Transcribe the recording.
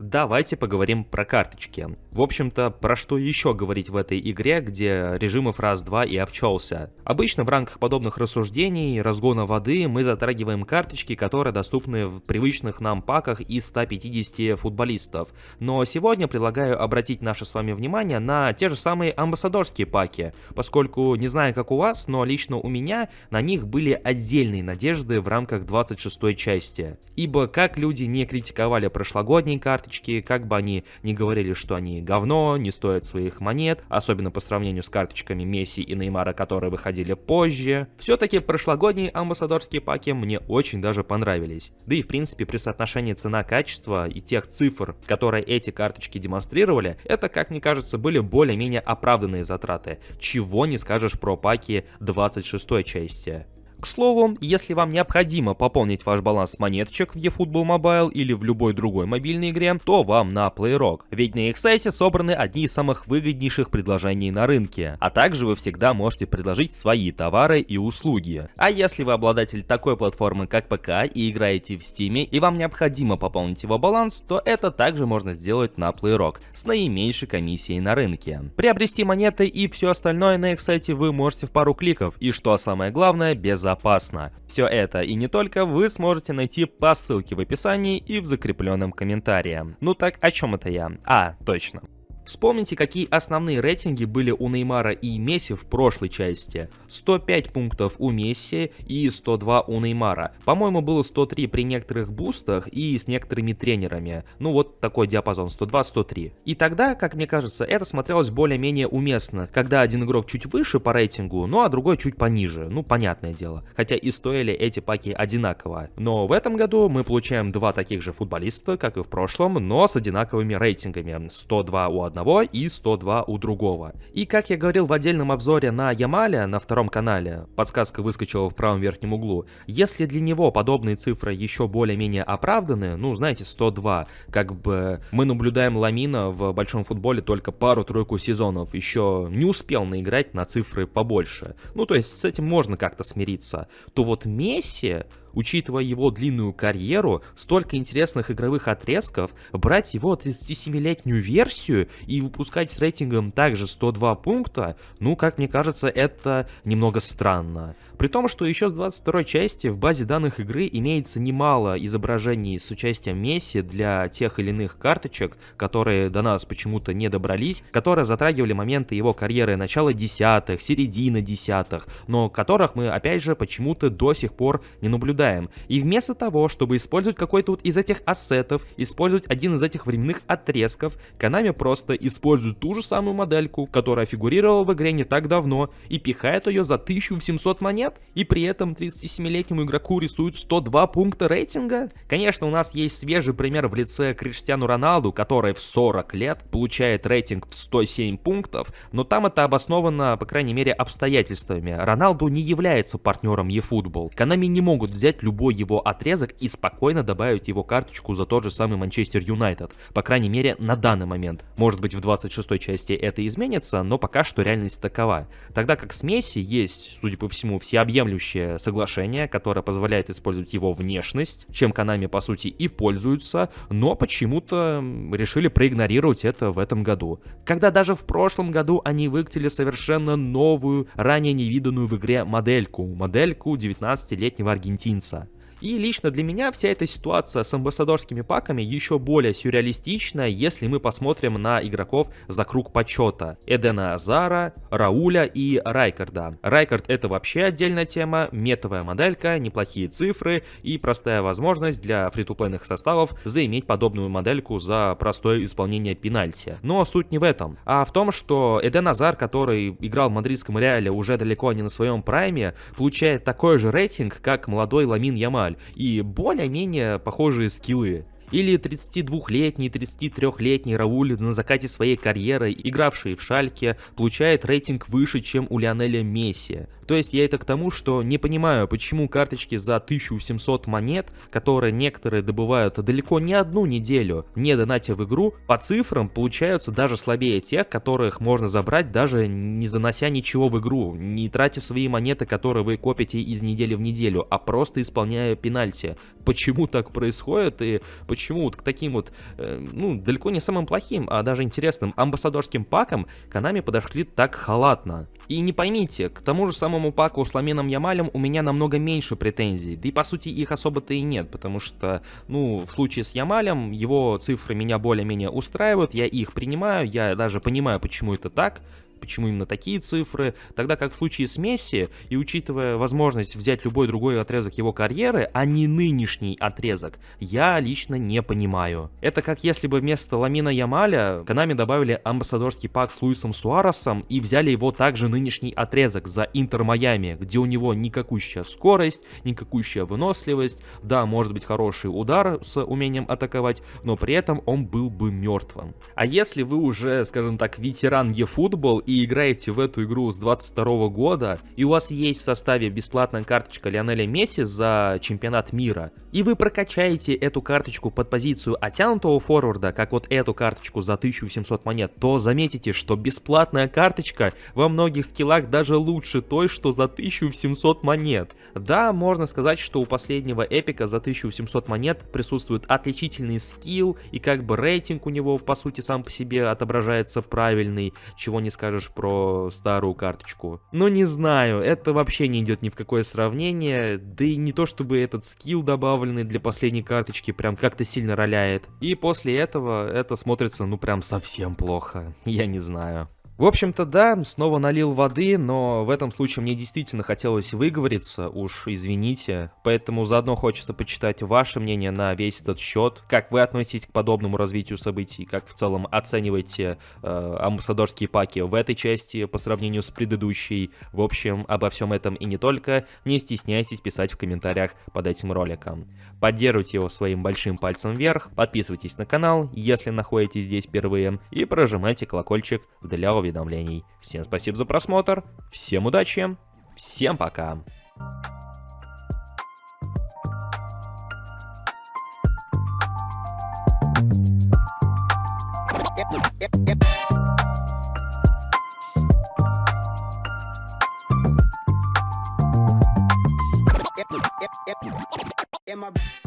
Давайте поговорим про карточки. В общем-то, про что еще говорить в этой игре, где режимов раз-два и обчелся. Обычно в рамках подобных рассуждений, разгона воды, мы затрагиваем карточки, которые доступны в привычных нам паках из 150 футболистов. Но сегодня предлагаю обратить наше с вами внимание на те же самые амбассадорские паки, поскольку, не знаю как у вас, но лично у меня на них были отдельные надежды в рамках 26-й части. Ибо как люди не критиковали прошлогодние карточки, как бы они ни говорили, что они говно, не стоят своих монет, особенно по сравнению с карточками Месси и Неймара, которые выходили позже, все-таки прошлогодние амбассадорские паки мне очень даже понравились. Да и в принципе при соотношении цена-качество и тех цифр, которые эти карточки демонстрировали, это, как мне кажется, были более-менее оправданные затраты. Чего не скажешь про паки 26-й части. К слову, если вам необходимо пополнить ваш баланс монеточек в eFootball Mobile или в любой другой мобильной игре, то вам на PlayRock, ведь на их сайте собраны одни из самых выгоднейших предложений на рынке, а также вы всегда можете предложить свои товары и услуги. А если вы обладатель такой платформы, как ПК, и играете в Steam, и вам необходимо пополнить его баланс, то это также можно сделать на PlayRock с наименьшей комиссией на рынке. Приобрести монеты и все остальное на их сайте вы можете в пару кликов, и что самое главное, безопасно. Все это и не только вы сможете найти по ссылке в описании и в закрепленном комментарии. Ну так, о чем это я? Точно. Вспомните, какие основные рейтинги были у Неймара и Месси в прошлой части. 105 пунктов у Месси и 102 у Неймара. По-моему, было 103 при некоторых бустах и с некоторыми тренерами. Ну вот такой диапазон 102-103. И тогда, как мне кажется, это смотрелось более-менее уместно, когда один игрок чуть выше по рейтингу, ну а другой чуть пониже. Ну, понятное дело. Хотя и стоили эти паки одинаково. Но в этом году мы получаем два таких же футболиста, как и в прошлом, но с одинаковыми рейтингами. 102 у одного и 102 у другого. И как я говорил в отдельном обзоре на Ямаля на втором канале, подсказка выскочила в правом верхнем углу, если для него подобные цифры еще более-менее оправданы, ну знаете, 102, как бы мы наблюдаем Ламина в большом футболе только пару-тройку сезонов, еще не успел наиграть на цифры побольше, ну то есть с этим можно как-то смириться, то вот Месси, учитывая его длинную карьеру, столько интересных игровых отрезков, брать его 37-летнюю версию и выпускать с рейтингом также 102 пункта, ну, как мне кажется, это немного странно. При том, что еще с 22-й части в базе данных игры имеется немало изображений с участием Месси для тех или иных карточек, которые до нас почему-то не добрались, которые затрагивали моменты его карьеры начала десятых, середины десятых, но которых мы, опять же, почему-то до сих пор не наблюдаем. И вместо того, чтобы использовать какой-то вот из этих ассетов, использовать один из этих временных отрезков, Konami просто использует ту же самую модельку, которая фигурировала в игре не так давно, и пихает ее за 1700 монет, и при этом 37-летнему игроку рисуют 102 пункта рейтинга? Конечно, у нас есть свежий пример в лице Криштиану Роналду, который в 40 лет получает рейтинг в 107 пунктов, но там это обосновано, по крайней мере, обстоятельствами. Роналду не является партнером eFootball. Konami не могут взять любой его отрезок и спокойно добавить его карточку за тот же самый Манчестер Юнайтед. По крайней мере, на данный момент. Может быть, в 26-й части это изменится, но пока что реальность такова. Тогда как с Месси есть, судя по всему, всеобъемлющее соглашение, которое позволяет использовать его внешность, чем Konami, по сути, и пользуются, но почему-то решили проигнорировать это в этом году. Когда даже в прошлом году они выкатили совершенно новую, ранее невиданную в игре модельку 19-летнего аргентинца. И лично для меня вся эта ситуация с амбассадорскими паками еще более сюрреалистична, если мы посмотрим на игроков за круг почета. Эдена Азара, Рауля и Райкарда. Райкард — это вообще отдельная тема, метовая моделька, неплохие цифры и простая возможность для фри-ту-плейных составов заиметь подобную модельку за простое исполнение пенальти. Но суть не в этом, а в том, что Эден Азар, который играл в мадридском Реале уже далеко не на своем прайме, получает такой же рейтинг, как молодой Ламин Ямаль, и более-менее похожие скиллы. Или 32-летний, 33-летний Рауль на закате своей карьеры, игравший в Шальке, получает рейтинг выше, чем у Лионеля Месси. То То есть я это к тому, что не понимаю, почему карточки за 1700 монет, которые некоторые добывают далеко не одну неделю, не донатя в игру, по цифрам получаются даже слабее тех, которых можно забрать, даже не занося ничего в игру, не тратя свои монеты, которые вы копите из недели в неделю, а просто исполняя пенальти. Почему так происходит и почему вот к таким вот, далеко не самым плохим, а даже интересным амбассадорским пакам Konami подошли так халатно. И не поймите, к тому же самому паку с Ламином Ямалем у меня намного меньше претензий, да и по сути их особо-то и нет, потому что, в случае с Ямалем его цифры меня более-менее устраивают, я их принимаю, я даже понимаю, почему это так, почему именно такие цифры, тогда как в случае с Месси, и учитывая возможность взять любой другой отрезок его карьеры, а не нынешний отрезок, я лично не понимаю. Это как если бы вместо Ламина Ямаля Konami добавили амбассадорский пак с Луисом Суаресом и взяли его также нынешний отрезок за Интер Майами, где у него никакущая скорость, никакущая выносливость, да, может быть хороший удар с умением атаковать, но при этом он был бы мертвым. А если вы уже, скажем так, ветеран eFootball и играете в эту игру с 22 года, и у вас есть в составе бесплатная карточка Лионеля Месси за чемпионат мира, и вы прокачаете эту карточку под позицию оттянутого форварда, как вот эту карточку за 1700 монет, то заметите, что бесплатная карточка во многих скиллах даже лучше той, что за 1700 монет. Да, можно сказать, что у последнего эпика за 1700 монет присутствует отличительный скилл, и как бы рейтинг у него по сути сам по себе отображается правильный, чего не скажешь про старую карточку. Но не знаю, это вообще не идет ни в какое сравнение, да и не то чтобы этот скилл добавленный для последней карточки прям как-то сильно роляет. И после этого это смотрится прям совсем плохо, я не знаю. В общем-то, да, снова налил воды, но в этом случае мне действительно хотелось выговориться, уж извините. Поэтому заодно хочется почитать ваше мнение на весь этот счет. Как вы относитесь к подобному развитию событий, как в целом оцениваете амбассадорские паки в этой части по сравнению с предыдущей. В общем, обо всем этом и не только. Не стесняйтесь писать в комментариях под этим роликом. Поддерживайте его своим большим пальцем вверх, подписывайтесь на канал, если находитесь здесь впервые, и прожимайте колокольчик для уведомлений. Всем спасибо за просмотр, всем удачи, всем пока. Am I